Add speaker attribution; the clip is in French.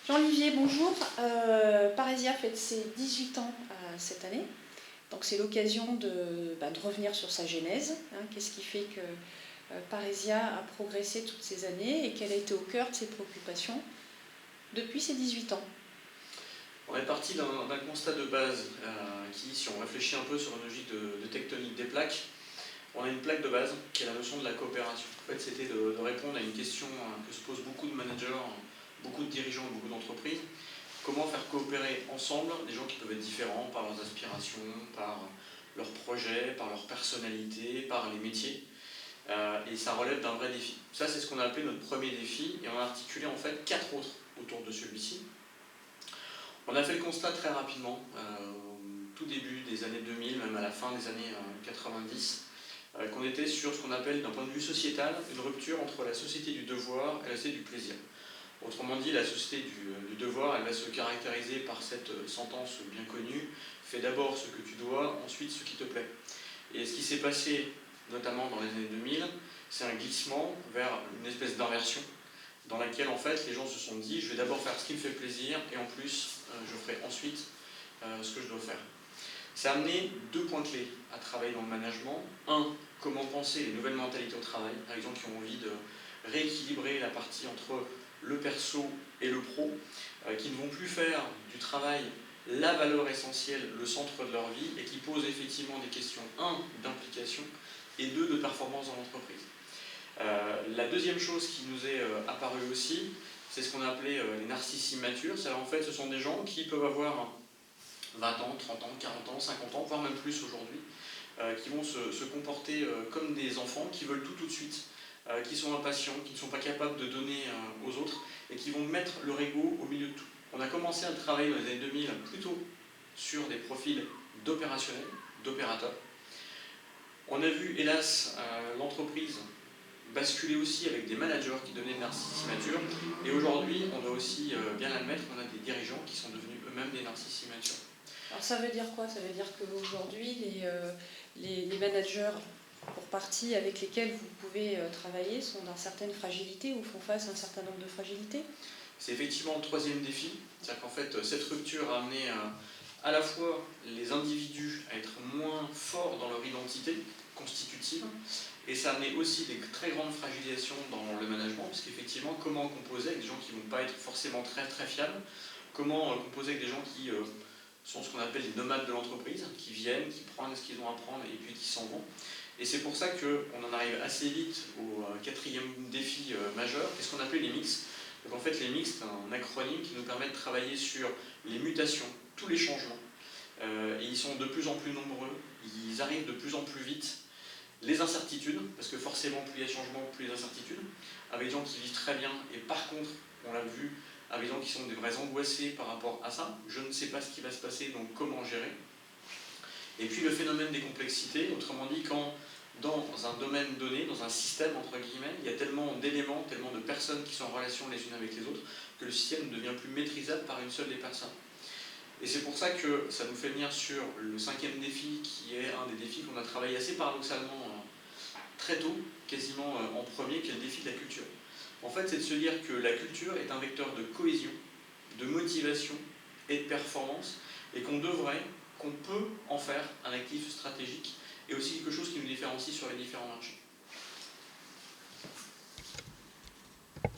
Speaker 1: Jean-Olivier, bonjour. Parésia fête ses 18 ans cette année. Donc c'est l'occasion de revenir sur sa genèse. Qu'est-ce qui fait que Parésia a progressé toutes ces années et quelle a été au cœur de ses préoccupations depuis ses 18 ans?
Speaker 2: On est parti d'un constat de base qui, si on réfléchit un peu sur une logique de tectonique des plaques, on a une plaque de base qui est la notion de la coopération. En fait, c'était de répondre à une question que se posent beaucoup de managers, beaucoup de dirigeants et beaucoup d'entreprises. Comment faire coopérer ensemble des gens qui peuvent être différents par leurs aspirations, par leurs projets, par leur personnalité, par les métiers. Et ça relève d'un vrai défi. Ça, c'est ce qu'on a appelé notre premier défi, et on a articulé en fait 4 autres autour de celui-ci. On a fait le constat très rapidement, au tout début des années 2000, même à la fin des années 90, qu'on était sur ce qu'on appelle, d'un point de vue sociétal, une rupture entre la société du devoir et la société du plaisir. Autrement dit, la société du devoir, elle va se caractériser par cette sentence bien connue: fais d'abord ce que tu dois, ensuite ce qui te plaît. Et ce qui s'est passé, notamment dans les années 2000, c'est un glissement vers une espèce d'inversion, dans laquelle en fait les gens se sont dit: je vais d'abord faire ce qui me fait plaisir et en plus je ferai ensuite ce que je dois faire. Ça a amené 2 points clés à travailler dans le management. Un, comment penser les nouvelles mentalités au travail, par exemple qui ont envie de rééquilibrer la partie entre le perso et le pro, qui ne vont plus faire du travail la valeur essentielle, le centre de leur vie, et qui posent effectivement des questions, 1, d'implication, et 2, de performance dans l'entreprise. La deuxième chose qui nous est apparue aussi, c'est ce qu'on a appelé les narcisses immatures. En fait, ce sont des gens qui peuvent avoir 20 ans, 30 ans, 40 ans, 50 ans, voire même plus aujourd'hui, qui vont se comporter comme des enfants, qui veulent tout de suite, qui sont impatients, qui ne sont pas capables de donner aux autres, et qui vont mettre leur ego au milieu de tout. On a commencé à travailler dans les années 2000 plutôt sur des profils d'opérationnels, d'opérateurs. On a vu, hélas, l'entreprise basculer aussi avec des managers qui devenaient des narcisses immatures. Et aujourd'hui, on doit aussi bien l'admettre, on a des dirigeants qui sont devenus eux-mêmes des narcisses immatures.
Speaker 1: Alors ça veut dire quoi? Ça veut dire qu'aujourd'hui, les managers, pour partie avec lesquels vous pouvez travailler, sont d'une certaine fragilité ou font face à un certain nombre de fragilités?
Speaker 2: C'est effectivement le troisième défi. C'est-à-dire qu'en fait, cette rupture a amené à la fois les individus à être moins forts dans leur identité constitutive, et ça a amené aussi des très grandes fragilisations dans le management, parce qu'effectivement, comment composer avec des gens qui ne vont pas être forcément très très fiables, comment composer avec des gens qui sont ce qu'on appelle les nomades de l'entreprise, qui viennent, qui prennent ce qu'ils ont à prendre et puis qui s'en vont. Et c'est pour ça qu'on en arrive assez vite au quatrième défi majeur, qui est ce qu'on appelle les mix. Donc en fait, les mix, c'est un acronyme qui nous permet de travailler sur les mutations, tous les changements. Et ils sont de plus en plus nombreux, ils arrivent de plus en plus vite. Les incertitudes, parce que forcément, plus il y a changement, plus il y a d'incertitudes, avec des gens qui vivent très bien, et par contre, on l'a vu, avec des gens qui sont des vrais angoissés par rapport à ça. Je ne sais pas ce qui va se passer, donc comment gérer. Et puis le phénomène des complexités, autrement dit, quand dans un domaine donné, dans un système entre guillemets, il y a tellement d'éléments, tellement de personnes qui sont en relation les unes avec les autres, que le système ne devient plus maîtrisable par une seule des personnes. Et c'est pour ça que ça nous fait venir sur le 5e défi, qui est un des défis qu'on a travaillé assez paradoxalement très tôt, quasiment en premier, qui est le défi de la culture. En fait, c'est de se dire que la culture est un vecteur de cohésion, de motivation et de performance, et qu'on peut en faire un actif stratégique, et aussi quelque chose qui nous différencie sur les différents marchés.